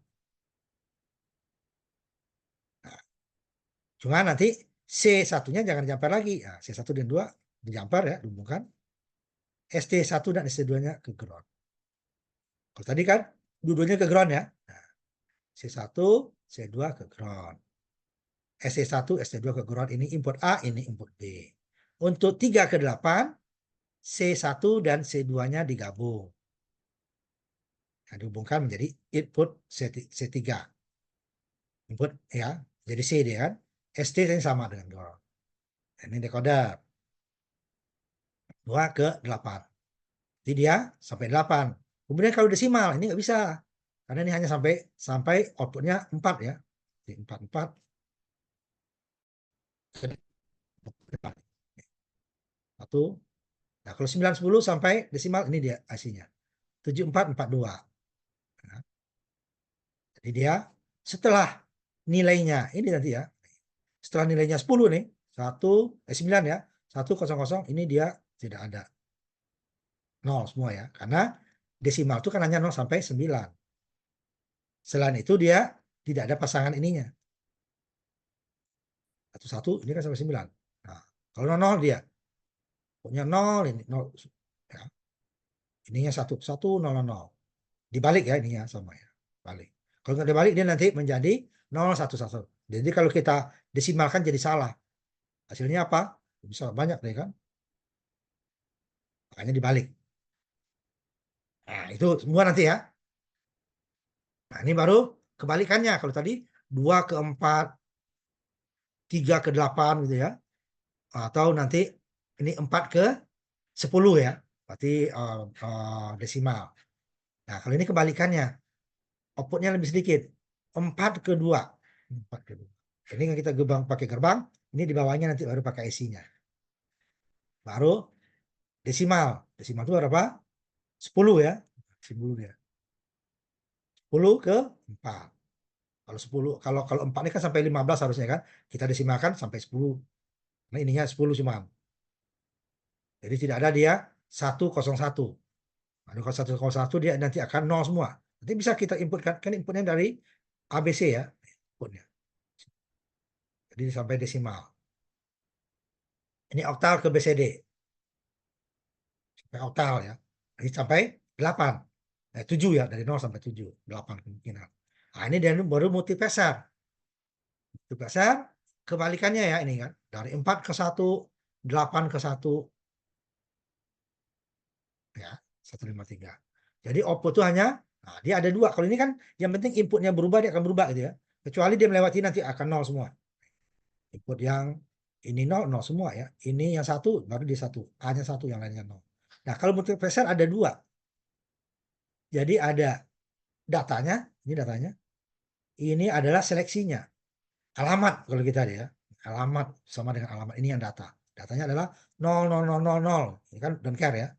Nah, cuma nanti C1-nya jangan dijumper lagi. Nah, C1 dan 2 dijumper ya, dihubungkan. ST1 dan ST2-nya ke ground. Kalau tadi kan dua-duanya ke ground ya. Nah, C1, C2 ke ground. ST1, ST2 ke ground. Ini input A, ini input B. Untuk 3 ke 8, C1 dan C2-nya digabung. Nah, dihubungkan menjadi input C3. Input ya, jadi C dia kan. ST yang sama dengan ground. Ini decoder. 2 ke 8. Jadi dia sampai 8. Kemudian kalau desimal ini nggak bisa. Karena ini hanya sampai outputnya 4 ya. Jadi 4. Satu. Nah, kalau 9, 10 sampai desimal ini dia IC-nya. 7442. Nah, jadi dia setelah nilainya ini nanti ya. Setelah nilainya 10 nih, 9 ya. 100 ini dia tidak ada. 0 semua ya. Karena desimal itu kan hanya 0 sampai 9. Selain itu dia tidak ada pasangan ininya. 1 ini kan sampai 9. Nah, kalau 0 dia punya 0 ini 0 ya. Ininya 1 0. Dibalik ya ininya sama ya. Balik. Kalau nggak dibalik dia nanti menjadi 011. Jadi kalau kita desimalkan jadi salah. Hasilnya apa? Bisa banyak deh kan. Makanya dibalik. Nah, itu semua nanti ya. Nah, ini baru kebalikannya. Kalau tadi 2 ke 4, 3 ke 8 gitu ya. Atau nanti ini 4 ke 10 ya. Berarti desimal. Nah, kalau ini kebalikannya. Outputnya lebih sedikit. 4 ke 2. 4 ke 2. Ini kan kita pakai gerbang. Ini di bawahnya nanti baru pakai IC-nya. Baru desimal. Desimal itu berapa? 10 ya. 10 dia. 10 ke 4. Kalau 10, kalau 4 ini kan sampai 15 harusnya kan. Kita desimalkan sampai 10. Nah, ininya 10 cuma. Jadi tidak ada dia 101. Nah, kalau 101 dia nanti akan 0 semua. Nanti bisa kita inputkan, kan inputnya dari ABC ya, inputnya. Jadi sampai desimal. Ini oktal ke BCD. Sampai oktal ya. Jadi sampai 8. 7 ya, dari 0 sampai 7. 8 kemungkinan. Nah, ini dia baru multiplexer. Multiplexer kebalikannya ya ini kan. Dari 4 ke 1, 8 ke 1. Ya, 153. Jadi output itu hanya, nah, dia ada 2. Kalau ini kan yang penting inputnya berubah, dia akan berubah gitu ya. Kecuali dia melewati nanti akan 0 semua. Input yang ini 0, 0 semua ya. Ini yang 1, baru dia 1. A-nya 1, yang lainnya 0. Nah, kalau multiplexer ada 2. Jadi ada datanya, ini datanya. Ini adalah seleksinya. Alamat kalau kita ada ya. Alamat sama dengan alamat, ini yang data. Datanya adalah 0, 0, 0, 0, 0. Ini kan don't care ya.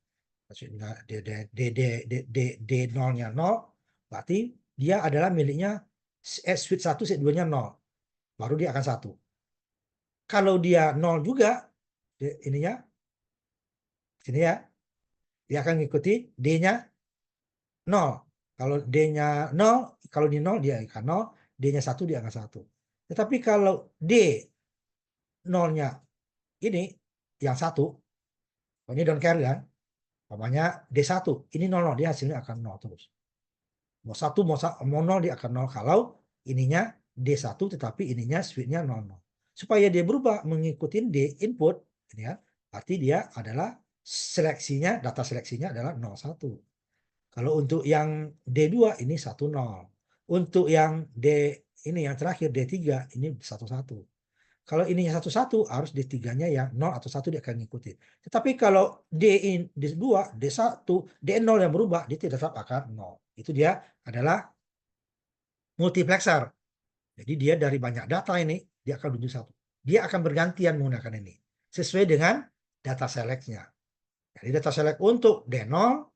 Maksudnya D 0-nya 0, berarti dia adalah miliknya switch 1, switch 2-nya 0. Baru dia akan 1. Kalau dia 0 juga, ininya, sini ya, dia akan mengikuti D-nya 0. Kalau D-nya 0, kalau di 0 dia akan 0, D-nya 1 dia akan 1. Tetapi kalau D 0-nya ini yang 1, ini don't care kan, umpamanya D1, ini 0, 0, dia hasilnya akan 0 terus. Mau 1, mau 0 dia akan 0 kalau ininya D1 tetapi ininya switch-nya 0, 0. Supaya dia berubah mengikuti D input, ini ya, berarti dia adalah seleksinya, data seleksinya adalah 0, 1. Kalau untuk yang D2 ini 1, 0. Untuk yang D ini yang terakhir D3 ini 1, 1. Kalau ininya 1, 1 harus D3-nya yang 0 atau 1 dia akan ngikutin. Tetapi kalau D2, D1, D0 yang berubah, dia tetap akan 0. Itu dia adalah multiplexer. Jadi dia dari banyak data ini, dia akan menuju 1. Dia akan bergantian menggunakan ini. Sesuai dengan data select-nya. Jadi data select untuk D0,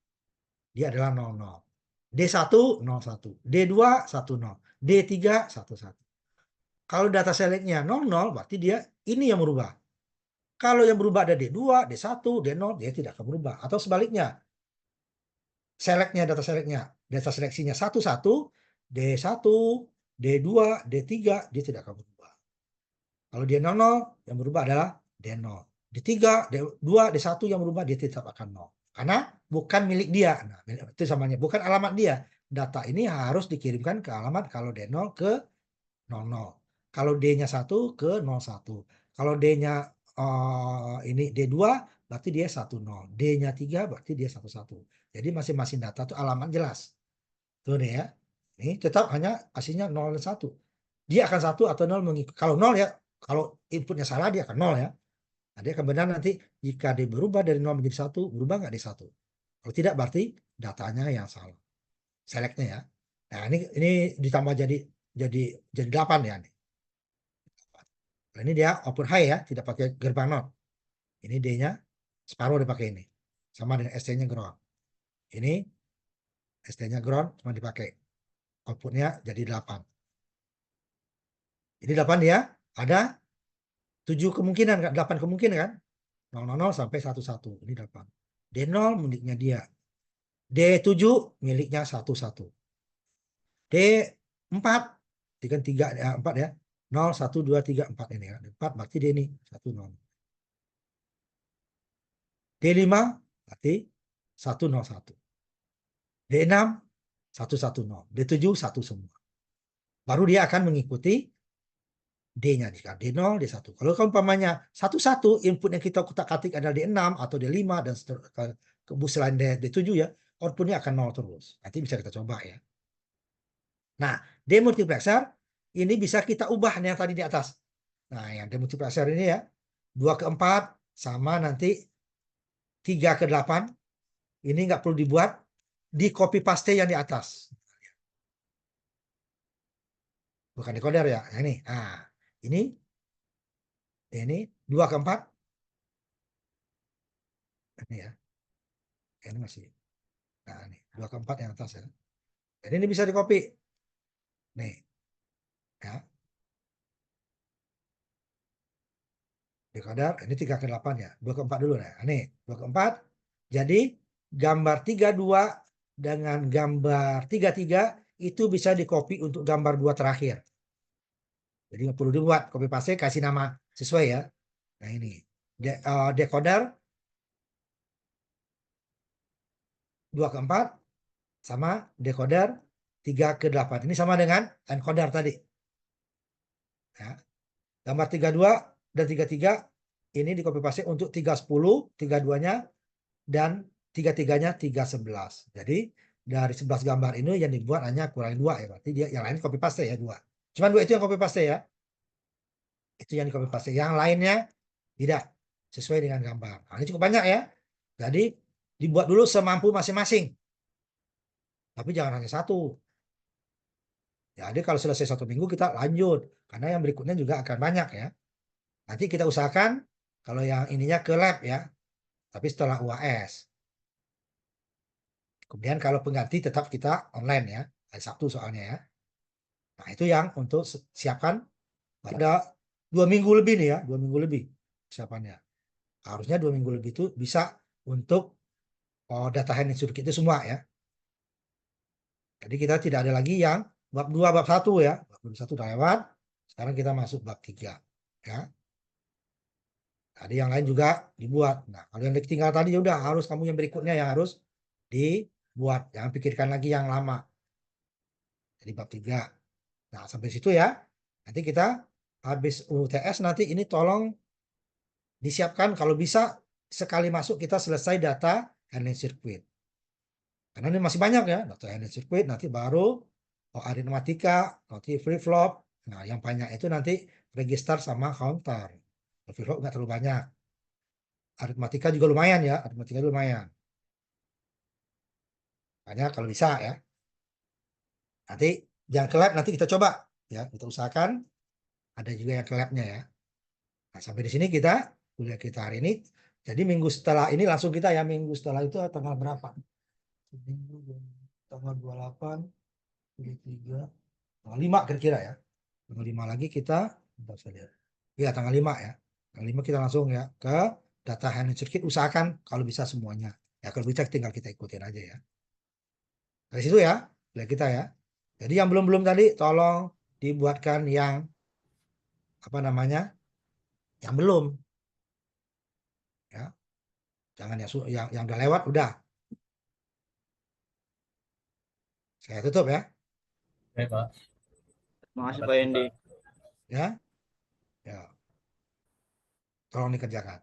dia adalah 00. D1, 01. D2, 10. D3, 11. Kalau data select-nya 00, berarti dia ini yang berubah. Kalau yang berubah ada D2, D1, D0, dia tidak akan berubah. Atau sebaliknya, data seleksinya 11, D1, D2, D3, dia tidak akan berubah. Kalau dia 00, yang berubah adalah D0. D3, D2, D1 yang berubah, dia tetap akan 0. Karena bukan milik dia. Nah, itu samanya, bukan alamat dia. Data ini harus dikirimkan ke alamat kalau D0 ke 00. Kalau D-nya 1 ke 01. Kalau D-nya ini D2 berarti dia 10. D-nya 3 berarti dia 11. Jadi masing-masing data itu alamat jelas. Tuh nih ya. Ini tetap hanya hasilnya 0 dan 1. Dia akan 1 atau 0 mengikut. Kalau 0 ya, kalau inputnya salah dia akan 0 ya. Nah, dia akan benar nanti jika dia berubah dari 0 menjadi 1, berubah nggak di 1. Kalau tidak berarti datanya yang salah. Selectnya ya. Nah, ini ditambah jadi 8 ya nih. Nah, ini dia output high ya, tidak pakai gerbang not. Ini D-nya separuh dipakai ini. Sama dengan ST-nya ground. Ini ST-nya ground cuma dipakai. Outputnya jadi 8. Jadi 8 dia ada 7 kemungkinan, 8 kemungkinan kan? 000 sampai 11. Ini 8. D0 miliknya dia. D7 miliknya 11. D4 kan 3 4 ya. 0 1 2 3 4 ini kan. 4 berarti dia ini 1 0. D5 berarti 101. D6 110. D7 1 semua. Baru dia akan mengikuti D-nya. D0, D1. Kalau umpamanya 11 input yang kita kutak-katik adalah D6 atau D5 dan ke bus lain D7 ya, outputnya akan 0 terus. Nanti bisa kita coba ya. Nah, demultiplexer ini bisa kita ubah yang tadi di atas. Nah, yang demultiplexer ini ya, 2 ke 4 sama nanti 3 ke 8. Ini nggak perlu dibuat, di copy paste yang di atas. Bukan decoder ya, ini. Nah, ini 2 ke 4. Ini ya. Ini masih. Nah, ini 2 ke 4 yang atas ya. Jadi ini bisa di copy. Nih. Ya. decoder ini 3/8 ya. 2/4 dulu nah. Ini 2/4. Jadi gambar 32 dengan gambar 33 itu bisa di-copy untuk gambar 2 terakhir. Jadi nggak perlu dibuat copy paste, kasih nama sesuai ya. Nah ini decoder 2/4 sama decoder 3/8. Ini sama dengan encoder tadi. Ya. Gambar 32 dan 33 ini di copy paste untuk 310, 32-nya dan 33-nya 311. Jadi dari 11 gambar ini yang dibuat hanya kurang 2 ya, berarti dia yang lain copy paste ya 2. Cuman 2 itu yang copy paste ya. Itu yang di copy paste. Yang lainnya tidak sesuai dengan gambar. Nah, ini cukup banyak ya. Jadi dibuat dulu semampu masing-masing. Tapi jangan hanya satu. Jadi kalau selesai 1 minggu kita lanjut. Karena yang berikutnya juga akan banyak ya. Nanti kita usahakan kalau yang ininya ke lab ya. Tapi setelah UAS. Kemudian kalau pengganti tetap kita online ya. Hari Sabtu soalnya ya. Nah itu yang untuk siapkan pada 2 minggu lebih nih ya. 2 minggu lebih siapannya. Harusnya 2 minggu lebih itu bisa untuk data handling circuit itu semua ya. Jadi kita tidak ada lagi yang bab 2, bab 1 ya. Bab 1 udah lewat. Sekarang kita masuk bab 3 ya. Tadi yang lain juga dibuat. Nah, kalau yang ditinggal tadi ya udah harus kamu yang berikutnya yang harus dibuat. Jangan pikirkan lagi yang lama. Jadi bab 3. Nah, sampai situ ya. Nanti kita habis UTS nanti ini tolong disiapkan kalau bisa sekali masuk kita selesai data handling circuit. Karena ini masih banyak ya, data handling circuit nanti baru aritmatika, nanti flip flop. Nah, yang banyak itu nanti register sama counter. Flip flop nggak terlalu banyak. Aritmatika juga lumayan ya, aritmatika lumayan. Banyak kalau bisa ya. Nanti yang ke lab nanti kita coba ya, kita usahakan ada juga yang ke labnya ya. Nah, sampai di sini kita kuliah kita hari ini. Jadi minggu setelah ini langsung kita ya, minggu setelah itu tanggal berapa? Minggu tanggal 28, 23, tanggal 5 kira-kira ya. Tanggal 5 lagi kita, ya tanggal 5 ya. Tanggal 5 kita langsung ya ke data handling circuit, usahakan kalau bisa semuanya. Ya kalau bisa tinggal kita ikutin aja ya. Dari situ ya, kuliah kita ya. Jadi yang belum-belum tadi tolong dibuatkan yang apa namanya? Yang belum ya. Jangan yang udah lewat udah. Saya tutup ya. Oke, Pak. Makasih Pak Yendi. Ya. Ya. Tolong dikerjakan.